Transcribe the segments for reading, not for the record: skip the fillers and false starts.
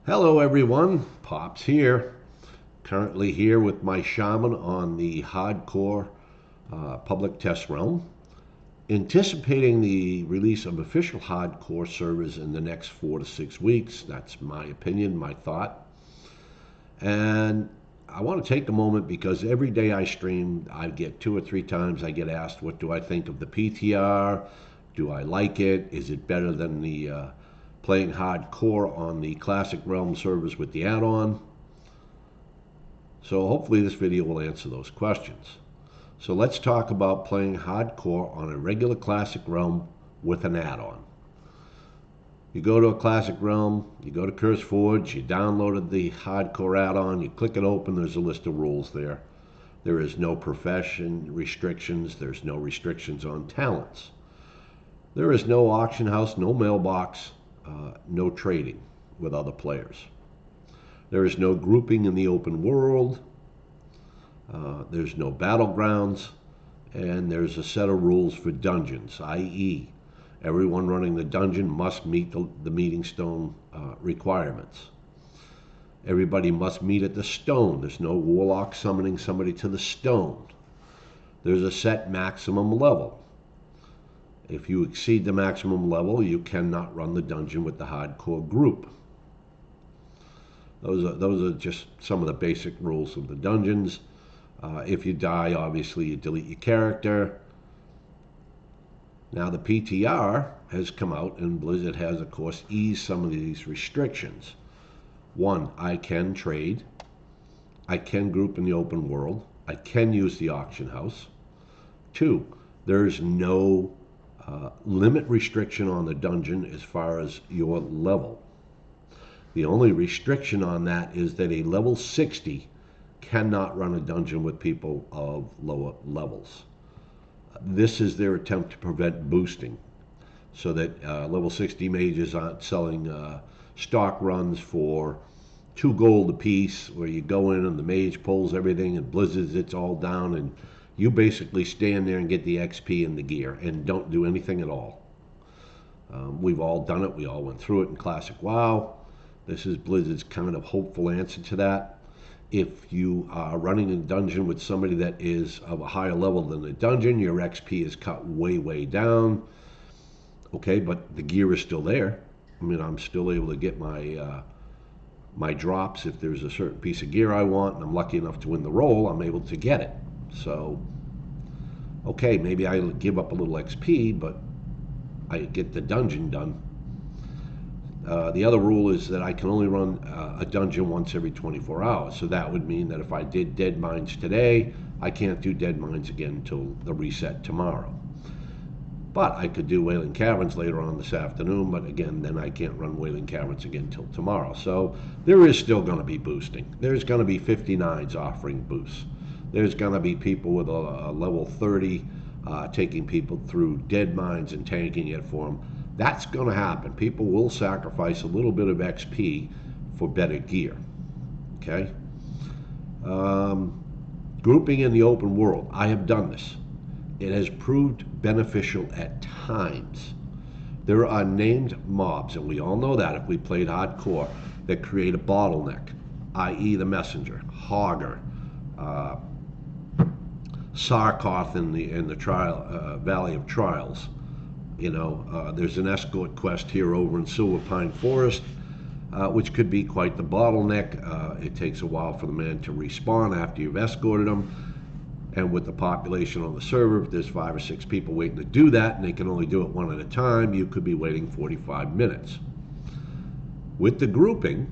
Hello everyone, Pops here. Currently here with my shaman on the hardcore public test realm, anticipating the release of official hardcore servers in the next 4 to 6 weeks. That's my opinion, my thought. And I want to take a moment because every day I stream, I get 2 or 3 times I get asked, what do I think of the PTR? Do I like it? Is it better than the playing hardcore on the Classic Realm servers with the add-on? So hopefully this video will answer those questions. So let's talk about playing hardcore on a regular Classic Realm with an add-on. You go to a Classic Realm, you go to Curse Forge, you downloaded the hardcore add-on, you click it open, there's a list of rules there. There is no profession restrictions, there's no restrictions on talents. There is no auction house, no mailbox, no trading with other players. There is no grouping in the open world. There's no battlegrounds. And there's a set of rules for dungeons, i.e., everyone running the dungeon must meet the meeting stone requirements. Everybody must meet at the stone. There's no warlock summoning somebody to the stone. There's a set maximum level. If you exceed the maximum level, you cannot run the dungeon with the hardcore group. Those are just some of the basic rules of the dungeons. If you die, obviously you delete your character. Now the PTR has come out and Blizzard has, of course, eased some of these restrictions. One, I can trade. I can group in the open world. I can use the auction house. Two, there's no limit restriction on the dungeon as far as your level. The only restriction on that is that a level 60 cannot run a dungeon with people of lower levels. This is their attempt to prevent boosting so that level 60 mages aren't selling stock runs for 2 gold a piece where you go in and the mage pulls everything and blizzards it's all down and you basically stand there and get the XP and the gear and don't do anything at all. We've all done it. We all went through it in Classic WoW. This is Blizzard's kind of hopeful answer to that. If you are running a dungeon with somebody that is of a higher level than the dungeon, your XP is cut way, way down. Okay, but the gear is still there. I mean, I'm still able to get my drops. If there's a certain piece of gear I want and I'm lucky enough to win the roll, I'm able to get it. So, okay, maybe I give up a little XP, but I get the dungeon done. The other rule is that I can only run a dungeon once every 24 hours. So that would mean that if I did Dead Mines today, I can't do Dead Mines again until the reset tomorrow. But I could do Wailing Caverns later on this afternoon, but again, then I can't run Wailing Caverns again until tomorrow. So there is still going to be boosting. There's going to be 59s offering boosts. There's going to be people with a level 30 taking people through Dead Mines and tanking it for them. That's going to happen. People will sacrifice a little bit of XP for better gear. Okay? Grouping in the open world. I have done this. It has proved beneficial at times. There are named mobs, and we all know that if we played hardcore, that create a bottleneck, i.e. the Messenger, Hogger, Sarkoth in the Valley of Trials. You know, there's an escort quest here over in Silver Pine Forest, which could be quite the bottleneck. It takes a while for the man to respawn after you've escorted him. And with the population on the server, if there's 5 or 6 people waiting to do that, and they can only do it one at a time, you could be waiting 45 minutes. With the grouping,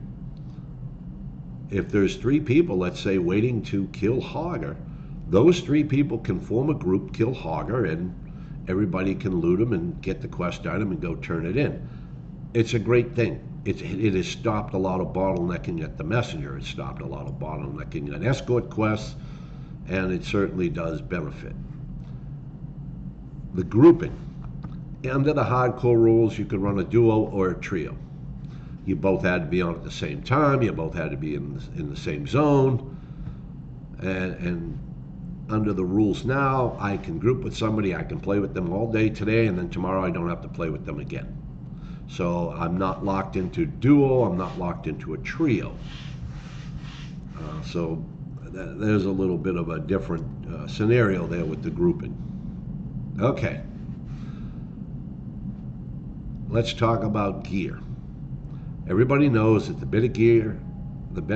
if there's 3 people, let's say, waiting to kill Hogger, those 3 people can form a group, kill Hogger, and everybody can loot them and get the quest item and go turn it in. It's a great thing. It has stopped a lot of bottlenecking at the Messenger. It's stopped a lot of bottlenecking at escort quests, and it certainly does benefit. The grouping. Under the hardcore rules, you could run a duo or a trio. You both had to be on at the same time. You both had to be in the same zone. And under the rules now, I can group with somebody, I can play with them all day today, and then tomorrow I don't have to play with them again. So I'm not locked into duo, I'm not locked into a trio. So there's a little bit of a different scenario there with the grouping. Okay, let's talk about gear. Everybody knows that the better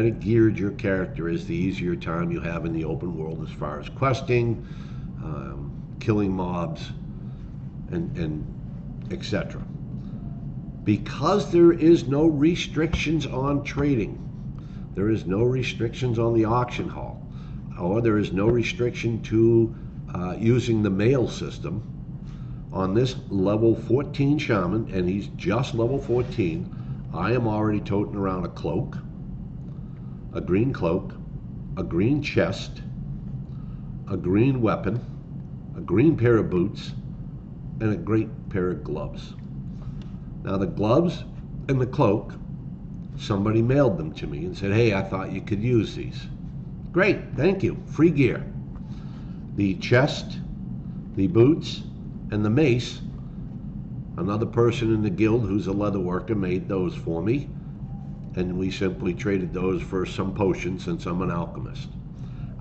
geared your character is, the easier time you have in the open world as far as questing, killing mobs, and etc. Because there is no restrictions on trading, there is no restrictions on the auction hall, or there is no restriction to using the mail system. On this level 14 shaman, and he's just level 14, I am already toting around a cloak, a green chest, a green weapon, a green pair of boots, and a great pair of gloves. Now the gloves and the cloak, somebody mailed them to me and said, hey, I thought you could use these. Great, thank you, free gear. The chest, the boots, and the mace, another person in the guild who's a leather worker made those for me, and we simply traded those for some potions since I'm an alchemist.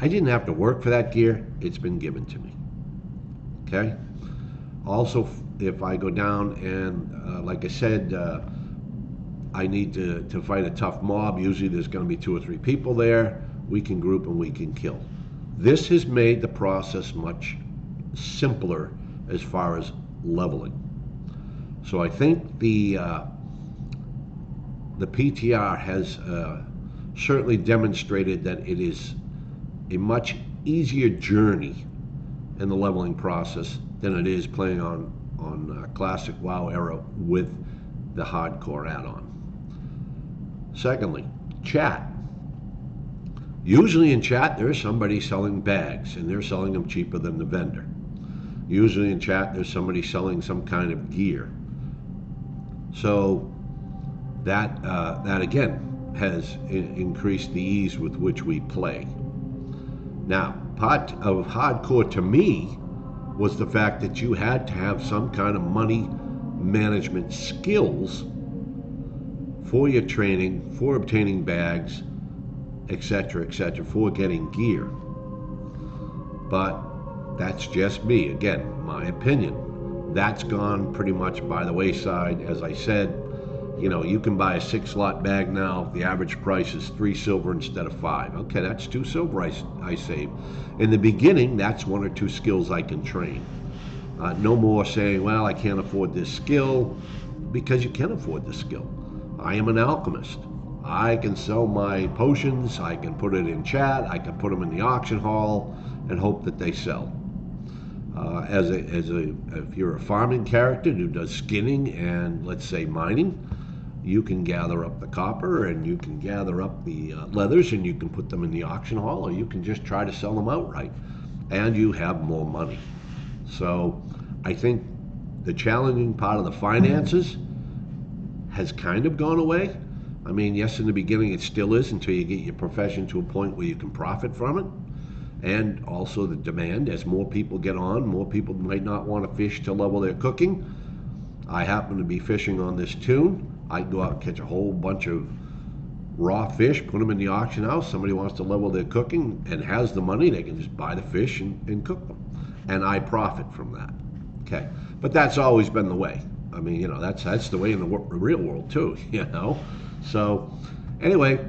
I didn't have to work for that gear, it's been given to me. Okay? Also, if I go down and, like I said, I need to fight a tough mob, usually there's going to be 2 or 3 people there, we can group and we can kill. This has made the process much simpler as far as leveling. So I think the PTR has certainly demonstrated that it is a much easier journey in the leveling process than it is playing on classic WoW era with the hardcore add-on. Secondly, chat. Usually in chat there's somebody selling bags, and they're selling them cheaper than the vendor. Usually in chat there's somebody selling some kind of gear. So that again has increased the ease with which we play. Now, part of hardcore to me was the fact that you had to have some kind of money management skills for your training, for obtaining bags, etc., for getting gear. But that's just me, again, my opinion. That's gone pretty much by the wayside. As I said, you know, you can buy a 6-slot bag now. The average price is 3 silver instead of 5. Okay, that's 2 silver I save. In the beginning, that's 1 or 2 skills I can train. No more saying, well, I can't afford this skill, because you can afford the skill. I am an alchemist. I can sell my potions, I can put it in chat, I can put them in the auction hall and hope that they sell. If you're a farming character who does skinning and, let's say, mining, you can gather up the copper and you can gather up the leathers and you can put them in the auction hall, or you can just try to sell them outright, and you have more money. So I think the challenging part of the finances has kind of gone away. I mean, yes, in the beginning it still is, until you get your profession to a point where you can profit from it. And also the demand, as more people get on, more people might not want to fish to level their cooking. I happen to be fishing on this tune. I can go out and catch a whole bunch of raw fish, put them in the auction house. Somebody wants to level their cooking and has the money, they can just buy the fish and cook them. And I profit from that. Okay, but that's always been the way. I mean, you know, that's the way in the real world too, you know. So anyway,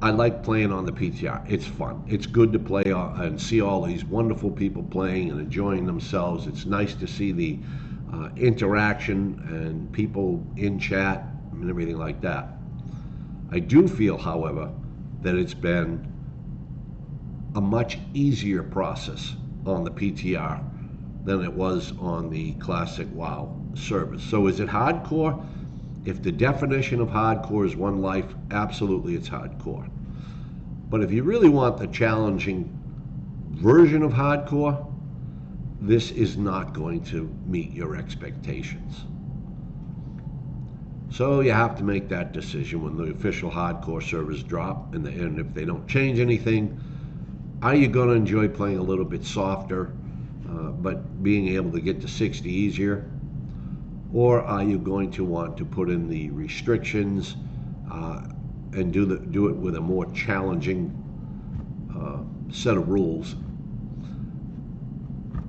I like playing on the PTR. It's fun. It's good to play and see all these wonderful people playing and enjoying themselves. It's nice to see the interaction and people in chat and everything like that. I do feel, however, that it's been a much easier process on the PTR than it was on the classic WoW service. So is it hardcore? If the definition of hardcore is one life, absolutely it's hardcore. But if you really want the challenging version of hardcore, this is not going to meet your expectations. So you have to make that decision when the official hardcore servers drop, and if they don't change anything, are you going to enjoy playing a little bit softer, but being able to get to 60 easier? or are you going to want to put in the restrictions and do it with a more challenging set of rules?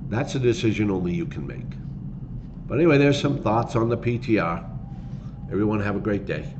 That's a decision only you can make. But anyway, there's some thoughts on the PTR. Everyone have a great day.